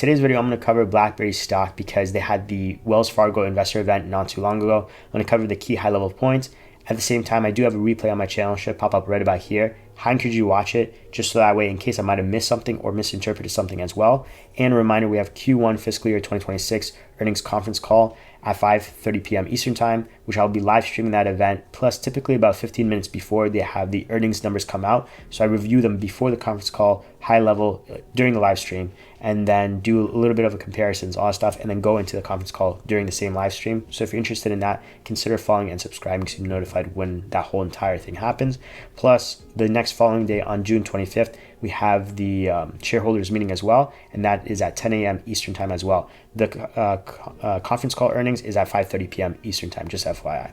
today's video, I'm going to cover BlackBerry stock because they had the Wells Fargo Investor Event not too long ago. I'm going to cover the key high-level points. At the same time, I do have a replay on my channel. It should pop up right about here. I encourage you to watch it just so that way, in case I might have missed something or misinterpreted something as well. And a reminder, we have Q1 fiscal year 2026 earnings conference call at 5:30 p.m. Eastern time, which I'll be live streaming that event, plus typically about 15 minutes before they have the earnings numbers come out. So I review them before the conference call, high level during the live stream, and then do a little bit of a comparisons, all that stuff, and then go into the conference call during the same live stream. So if you're interested in that, consider following and subscribing so you're notified when that whole entire thing happens. Plus, the next following day on June 25th, we have the shareholders meeting as well, and that is at 10 a.m. Eastern time as well. The conference call earnings is at 5:30 p.m. Eastern time, just FYI.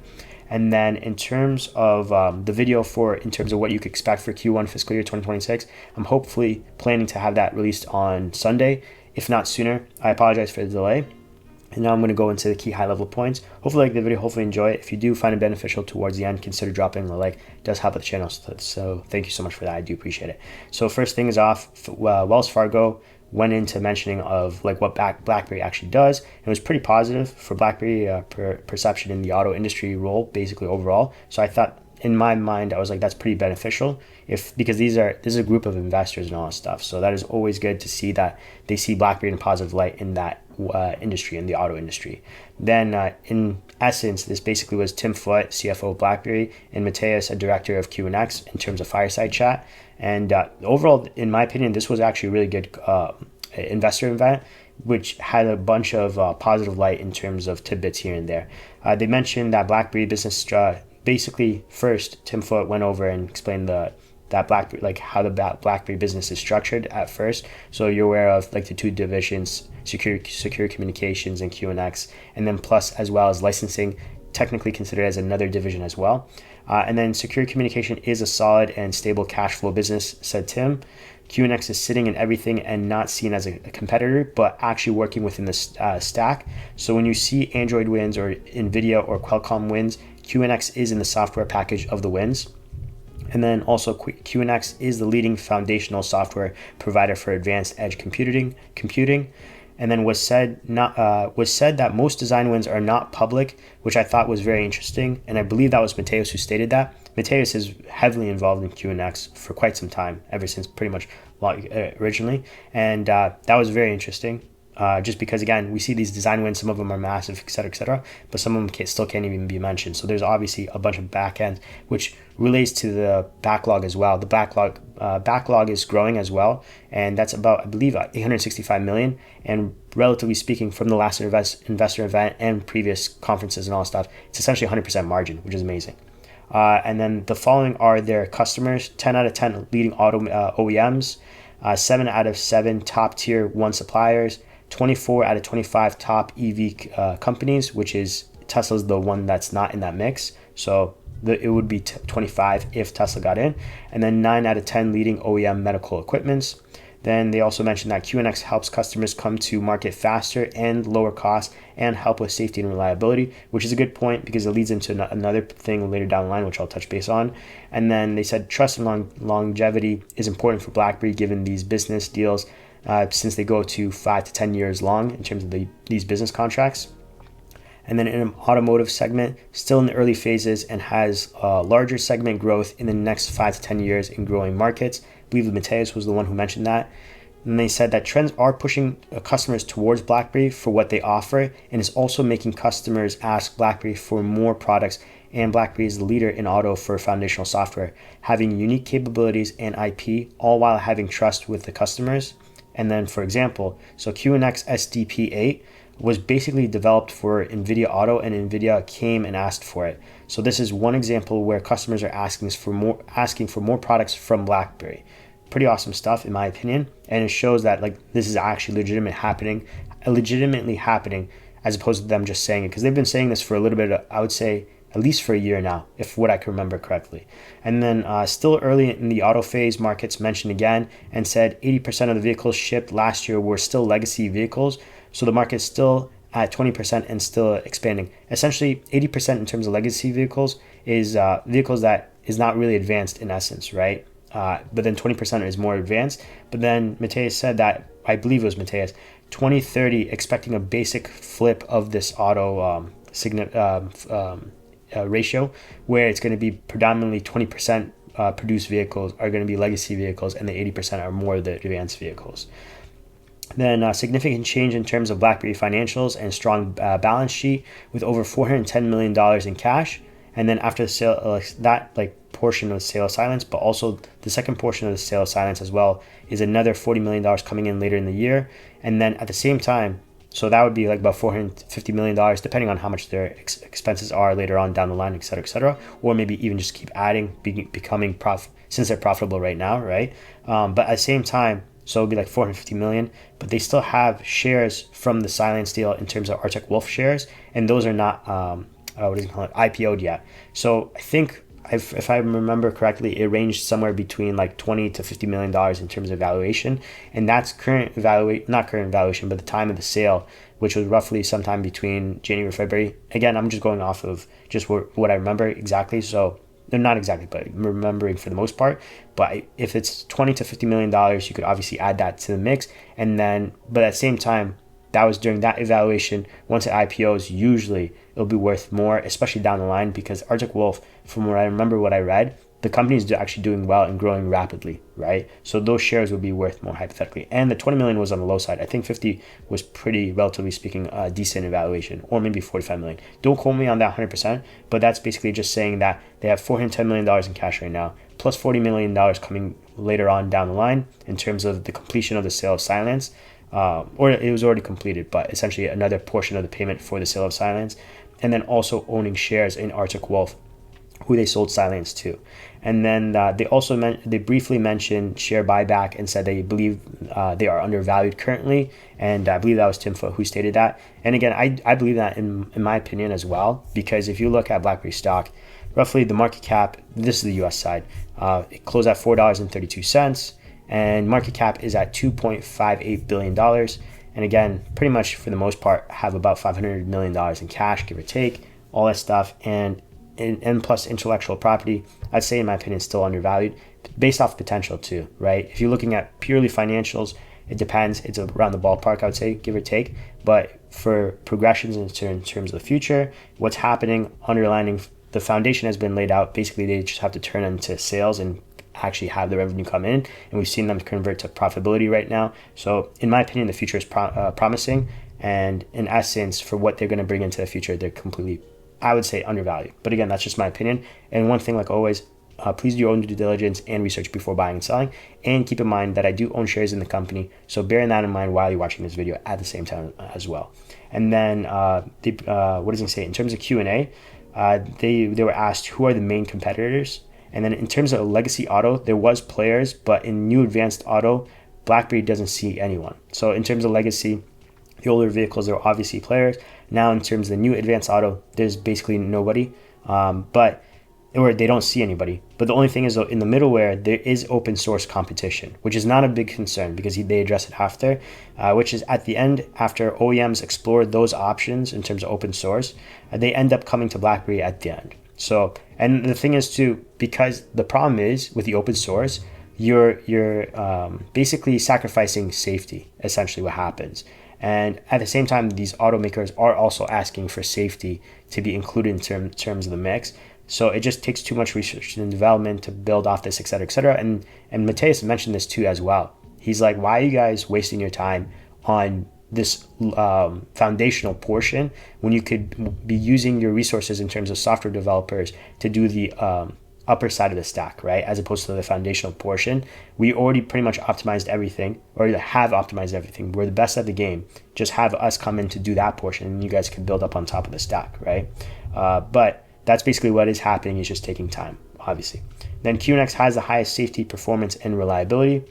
And then in terms of the video in terms of what you could expect for Q1 fiscal year 2026, I'm hopefully planning to have that released on Sunday, if not sooner. I apologize for the delay. And now I'm going to go into the key high-level points. Hopefully like the video, hopefully enjoy it. If you do find it beneficial towards the end, consider dropping a like. It does help with the channel, so thank you so much for that. I do appreciate it. So first thing is off, Wells Fargo went into mentioning of like what BlackBerry actually does. It was pretty positive for BlackBerry perception in the auto industry role, basically overall. So I thought, in my mind, I was like, that's pretty beneficial because this is a group of investors and all that stuff. So that is always good to see that they see BlackBerry in a positive light in that industry, in the auto industry. Then in essence, this basically was Tim Foote, CFO of BlackBerry, and Mattias, a director of QNX in terms of fireside chat. And overall, in my opinion, this was actually a really good investor event, which had a bunch of positive light in terms of tidbits here and there. They mentioned that BlackBerry business basically first, Tim Foote went over and explained that BlackBerry, like how the BlackBerry business is structured at first. So you're aware of like the two divisions, secure communications and QNX, and then plus as well as licensing, technically considered as another division as well. And then secure communication is a solid and stable cash flow business, said Tim. QNX is sitting in everything and not seen as a competitor, but actually working within the stack. So when you see Android wins or NVIDIA or Qualcomm wins, QNX is in the software package of the wins. And then also QNX is the leading foundational software provider for advanced edge computing. And then was said that most design wins are not public, which I thought was very interesting. And I believe that was Mattias who stated that. Mattias is heavily involved in QNX for quite some time, ever since pretty much originally. And that was very interesting. Just because, again, we see these design wins, some of them are massive, et cetera, but some of them still can't even be mentioned. So there's obviously a bunch of back end, which relates to the backlog as well. The backlog is growing as well, and that's about, I believe, 865 million. And relatively speaking, from the last investor event and previous conferences and all that stuff, it's essentially 100% margin, which is amazing. And then the following are their customers: 10 out of 10 leading auto OEMs, 7 out of 7 top tier 1 suppliers, 24 out of 25 top EV companies, which is Tesla's the one that's not in that mix. So it would be 25 if Tesla got in. And then 9 out of 10 leading OEM medical equipments. Then they also mentioned that QNX helps customers come to market faster and lower costs and help with safety and reliability, which is a good point because it leads into another thing later down the line, which I'll touch base on. And then they said trust and longevity is important for BlackBerry given these business deals, since they go to 5 to 10 years long in terms of these business contracts. And then in an automotive segment, still in the early phases and has larger segment growth in the next 5 to 10 years in growing markets. I believe Mattias was the one who mentioned that. And they said that trends are pushing customers towards BlackBerry for what they offer, and is also making customers ask BlackBerry for more products. And BlackBerry is the leader in auto for foundational software, having unique capabilities and IP, all while having trust with the customers. And then, for example, so QNX SDP8 was basically developed for NVIDIA Auto, and NVIDIA came and asked for it. So this is one example where customers are asking for more products from BlackBerry. Pretty awesome stuff, in my opinion, and it shows that like this is actually legitimately happening, as opposed to them just saying it, because they've been saying this for a little bit. I would say at least for a year now, if what I can remember correctly. And then still early in the auto phase, markets mentioned again and said 80% of the vehicles shipped last year were still legacy vehicles. So the market's still at 20% and still expanding. Essentially, 80% in terms of legacy vehicles is vehicles that is not really advanced in essence, right? But then 20% is more advanced. But then Mattias said that, I believe it was Mattias, 2030 expecting a basic flip of this auto ratio, where it's going to be predominantly 20% produced vehicles are going to be legacy vehicles, and the 80% are more of the advanced vehicles. Then significant change in terms of BlackBerry financials and strong balance sheet with over $410 million in cash. And then after the sale, that portion of the sale of silence, but also the second portion of the sale of silence as well is another $40 million coming in later in the year. And then at the same time, so that would be like about $450 million, depending on how much their expenses are later on down the line, et cetera, or maybe even just keep adding, becoming since they're profitable right now, right? But at the same time, so it would be like $450 million, but they still have shares from the silence deal in terms of Arctic Wolf shares, and those are not IPO'd yet. So I think, if I remember correctly, it ranged somewhere between like $20 to $50 million in terms of valuation, and that's not current valuation, but the time of the sale, which was roughly sometime between January, February. Again, I'm just going off of just what I remember exactly. So they're not exactly, but I'm remembering for the most part. But if it's $20 to $50 million, you could obviously add that to the mix, and then, but at the same time, that was during that evaluation. Once it IPOs, usually it'll be worth more, especially down the line, because Arctic Wolf, from what I remember, what I read, the company is actually doing well and growing rapidly, right? So those shares would be worth more hypothetically. And the 20 million was on the low side. I think 50 was pretty, relatively speaking, a decent evaluation, or maybe 45 million. Don't quote me on that 100%, but that's basically just saying that they have $410 million in cash right now, plus $40 million coming later on down the line in terms of the completion of the sale of silence. Or it was already completed, but essentially another portion of the payment for the sale of silence, and then also owning shares in Arctic Wolf, who they sold silence to. And then they briefly mentioned share buyback and said they believe they are undervalued currently, and I believe that was Tim Foote who stated that. And again, I believe that in my opinion as well, because if you look at BlackBerry stock, roughly the market cap, this is the US side, it closed at $4.32, and market cap is at $2.58 billion. And again, pretty much for the most part, have about $500 million in cash, give or take, all that stuff. And plus intellectual property, I'd say in my opinion, still undervalued based off potential too, right? If you're looking at purely financials, it depends. It's around the ballpark, I would say, give or take. But for progressions in terms of the future, what's happening, underlining, the foundation has been laid out. Basically, they just have to turn into sales and actually have the revenue come in, and we've seen them convert to profitability right now. So in my opinion, the future is promising, and in essence, for what they're going to bring into the future, they're completely, I would say, undervalued. But again, that's just my opinion. And one thing, like always, please do your own due diligence and research before buying and selling, and keep in mind that I do own shares in the company, so bearing that in mind while you're watching this video at the same time as well. And then what does it say in terms of Q&A? They were asked who are the main competitors. And then in terms of legacy auto, there was players, but in new advanced auto, BlackBerry doesn't see anyone. So in terms of legacy, the older vehicles, there are obviously players. Now in terms of the new advanced auto, there's basically nobody, or they don't see anybody. But the only thing is, though, in the middleware, there is open source competition, which is not a big concern because they address it after, which is at the end, after OEMs explore those options in terms of open source, they end up coming to BlackBerry at the end. So, and the thing is too, because the problem is with the open source, you're basically sacrificing safety, essentially what happens. And at the same time, these automakers are also asking for safety to be included in terms of the mix. So it just takes too much research and development to build off this, et cetera, et cetera. And Mattias mentioned this too as well. He's like, why are you guys wasting your time on this foundational portion when you could be using your resources in terms of software developers to do the upper side of the stack, right? As opposed to the foundational portion. We already pretty much optimized everything, or have optimized everything. We're the best at the game. Just have us come in to do that portion, and you guys can build up on top of the stack, right? But that's basically what is happening. It's just taking time, obviously. Then QNX has the highest safety, performance, and reliability.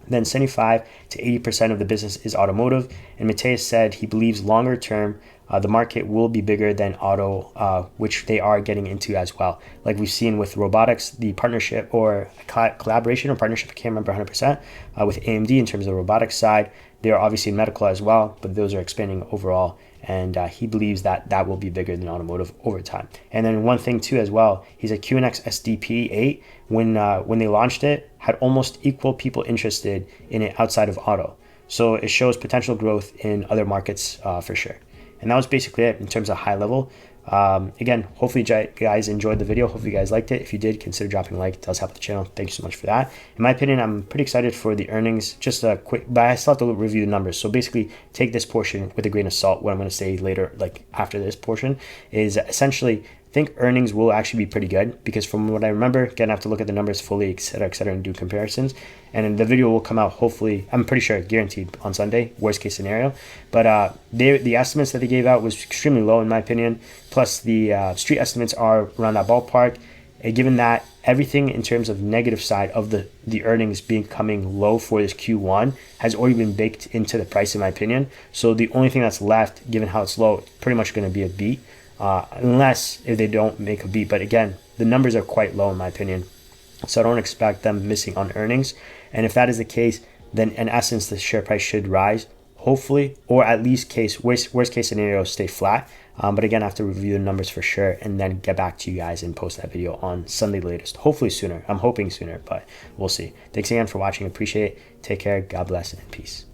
Then 75 to 80% of the business is automotive. And Mattias said he believes longer term, the market will be bigger than auto, which they are getting into as well. Like we've seen with robotics, the partnership or collaboration or partnership, I can't remember 100%, with AMD in terms of the robotics side. They are obviously in medical as well, but those are expanding overall. And he believes that that will be bigger than automotive over time. And then one thing too as well, he's a QNX SDP 8. When they launched it, had almost equal people interested in it outside of auto. So it shows potential growth in other markets for sure. And that was basically it in terms of high level. Again, hopefully you guys enjoyed the video. Hopefully you guys liked it. If you did, consider dropping a like. It does help the channel. Thank you so much for that. In my opinion, I'm pretty excited for the earnings. Just a quick, but I still have to review the numbers. So basically take this portion with a grain of salt. What I'm going to say later, like after this portion, is essentially I think earnings will actually be pretty good, because from what I remember, again, I have to look at the numbers fully, et cetera, and do comparisons. And the video will come out, hopefully, I'm pretty sure, guaranteed, on Sunday, worst case scenario. But the estimates that they gave out was extremely low, in my opinion. Plus, the street estimates are around that ballpark. And given that everything in terms of negative side of the earnings becoming low for this Q1 has already been baked into the price, in my opinion. So the only thing that's left, given how it's low, it's pretty much going to be a beat. Unless if they don't make a beat. But again, the numbers are quite low in my opinion, so I don't expect them missing on earnings. And if that is the case, then in essence the share price should rise, hopefully, or at least worst case scenario, stay flat. But again, I have to review the numbers for sure and then get back to you guys and post that video on Sunday the latest, hopefully sooner. I'm hoping sooner, but we'll see. Thanks again for watching. Appreciate it. Take care. God bless and peace.